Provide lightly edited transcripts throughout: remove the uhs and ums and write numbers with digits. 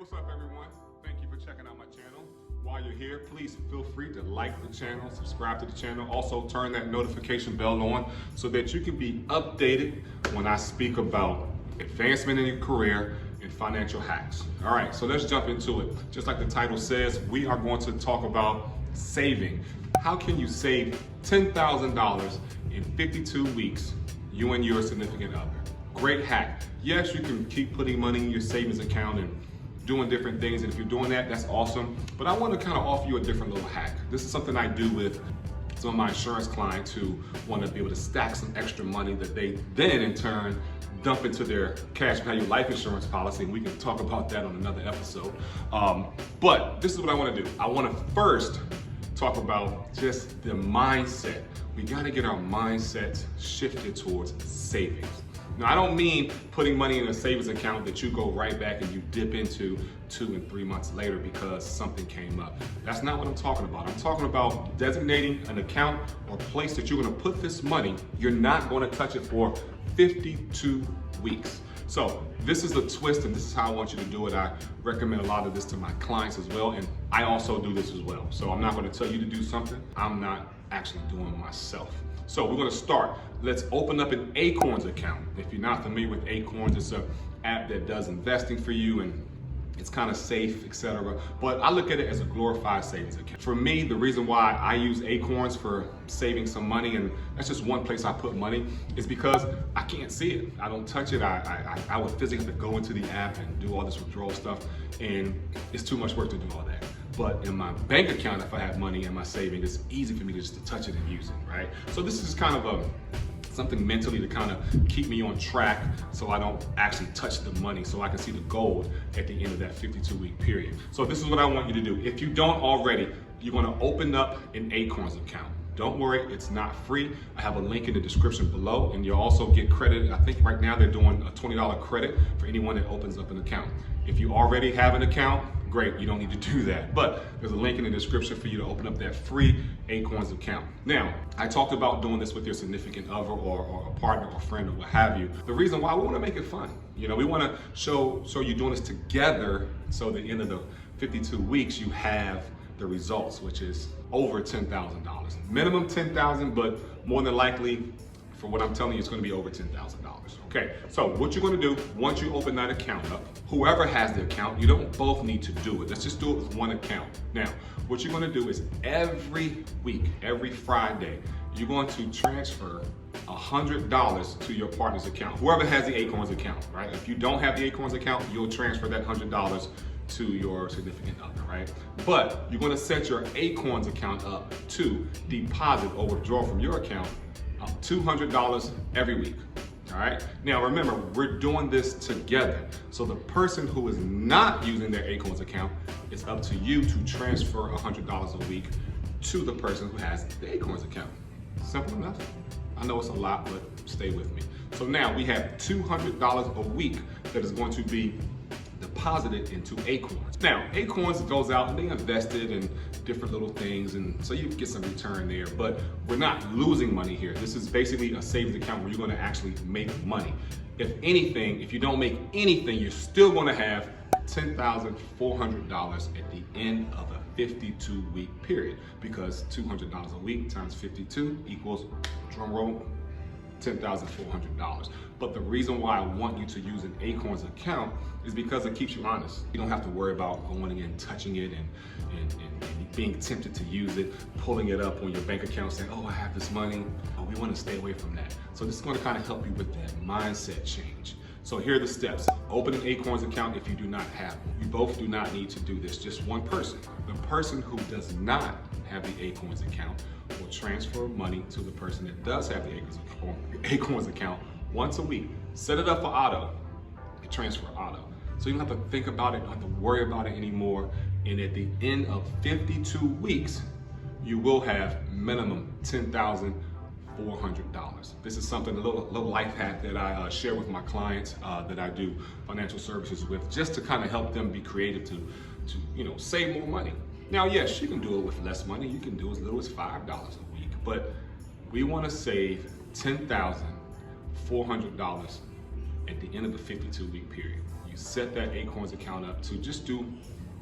what's up everyone? Thank you for checking out my channel. While you're here, please feel free to like the channel, subscribe to the channel. Also turn that notification bell on so that you can be updated when I speak about advancement in your career and financial hacks. All right, so let's jump into it. Just like the title says, we are going to talk about saving. How can you save $10,000 in 52 weeks, you and your significant other? Great hack. Yes, you can keep putting money in your savings account and doing different things, and if you're doing that, that's awesome. But I want to kind of offer you a different little hack. This is something I do with some of my insurance clients who want to be able to stack some extra money that they then in turn dump into their cash value life insurance policy, and we can talk about that on another episode. But this is what I want to do. I want to first talk about just the mindset. We got to get our mindset shifted towards savings. Now, I don't mean putting money in a savings account that you go right back and you dip into 2 and 3 months later because something came up. That's not what I'm talking about. I'm talking about designating an account or place that you're going to put this money. You're not going to touch it for 52 weeks. So this is the twist, and this is how I want you to do it. I recommend a lot of this to my clients as well, and I also do this as well. So I'm not going to tell you to do something I'm not actually doing myself. So we're going to start. Let's open up an Acorns account. If you're not familiar with Acorns, it's an app that does investing for you, and it's kind of safe, etc. But I look at it as a glorified savings account. For me, the reason why I use Acorns for saving some money, and that's just one place I put money, is because I can't see it. I don't touch it. I would physically have to go into the app and do all this withdrawal stuff, and it's too much work to do all that. But in my bank account, if I have money in my savings, it's easy for me to just to touch it and use it, right? So this is kind of something mentally to kind of keep me on track so I don't actually touch the money, so I can see the gold at the end of that 52-week period. So this is what I want you to do. If you don't already, you're going to open up an Acorns account. Don't worry, it's not free. I have a link in the description below, and you'll also get credit. I think right now they're doing a $20 credit for anyone that opens up an account. If you already have an account, great, you don't need to do that. But there's a link in the description for you to open up that free Acorns account. Now, I talked about doing this with your significant other or a partner or friend or what have you. The reason why, we want to make it fun. You know, we want to show you doing this together, so at the end of the 52 weeks, you have the results, which is over $10,000. Minimum $10,000, but more than likely, for what I'm telling you, it's going to be over $10,000. Okay, so what you're going to do once you open that account up, whoever has the account, you don't both need to do it. Let's just do it with one account. Now, what you're going to do is every week, every Friday, you're going to transfer $100 to your partner's account. Whoever has the Acorns account, right? If you don't have the Acorns account, you'll transfer that $100 to your significant other, right? But you're going to set your Acorns account up to deposit or withdraw from your account $200 every week. All right. Now remember, we're doing this together. So the person who is not using their Acorns account, it's up to you to transfer $100 a week to the person who has the Acorns account. Simple enough. I know it's a lot, but stay with me. So now we have $200 a week that is going to be deposited into Acorns. Now, Acorns goes out and they invest it in different little things, and so you get some return there, but we're not losing money here. This is basically a savings account where you're going to actually make money. If anything, if you don't make anything, you're still going to have $10,400 at the end of a 52-week period, because $200 a week times 52 equals, drum roll, $10,400. But the reason why I want you to use an Acorns account is because it keeps you honest. You don't have to worry about going in and touching it and being tempted to use it, pulling it up on your bank account saying, oh, I have this money. Oh, we want to stay away from that. So this is going to kind of help you with that mindset change. So here are the steps. Open an Acorns account if you do not have one. You both do not need to do this, just one person. The person who does not have the Acorns account will transfer money to the person that does have the Acorns account once a week. Set it up for auto, and transfer auto. So you don't have to think about it, you don't have to worry about it anymore. And at the end of 52 weeks, you will have minimum $10,400. This is something, a little life hack that I share with my clients that I do financial services with, just to kind of help them be creative to save more money. Now, yes, you can do it with less money. You can do as little as $5 a week, but we want to save $10,400 at the end of the 52-week period. You you set that Acorns account up to just do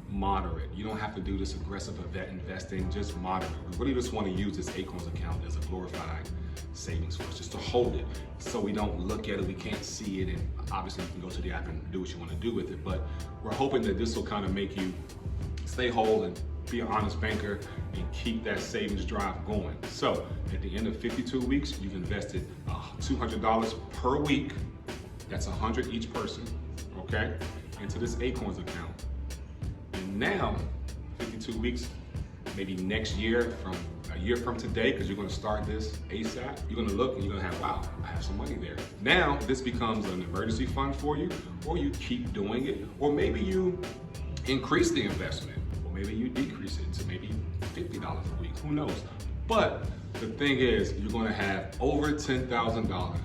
moderate. You don't have to do this aggressive investing, just moderate. We really just want to use this Acorns account as a glorified savings for us, just to hold it so we don't look at it, we can't see it, and obviously you can go to the app and do what you want to do with it, but we're hoping that this will kind of make you stay whole and be an honest banker and keep that savings drive going. So at the end of 52 weeks, you've invested $200 per week. That's $100 each person, okay, into this Acorns account. And now, 52 weeks, maybe next year, from a year from today, because you're going to start this ASAP, you're going to look and you're going to have, wow, I have some money there. Now, this becomes an emergency fund for you, or you keep doing it, or maybe you increase the investment, or maybe you decrease it to maybe $50 a week, who knows? But the thing is, you're going to have over $10,000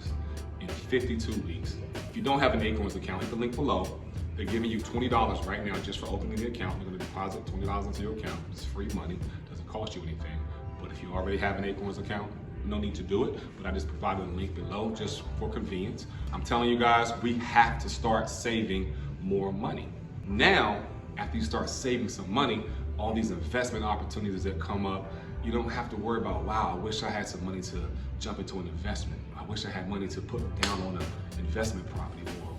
in 52 weeks. If you don't have an Acorns account, hit the link below. They're giving you $20 right now just for opening the account. They're going to deposit $20 into your account. It's free money, doesn't cost you anything. But if you already have an Acorns account, no need to do it, but I just provided a link below just for convenience. I'm telling you guys, we have to start saving more money. Now, after you start saving some money, all these investment opportunities that come up, you don't have to worry about, wow, I wish I had some money to jump into an investment. I wish I had money to put down on an investment property or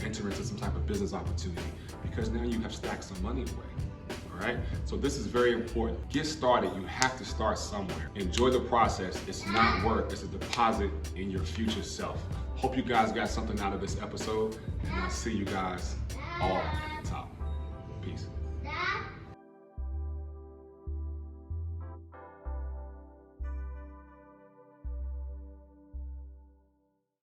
enter into some type of business opportunity, because now you have stacked some money away. All right, so this is very important. Get started. You have to start somewhere. Enjoy the process. It's not work, it's a deposit in your future self. Hope you guys got something out of this episode, and I'll see you guys all at the top. Peace.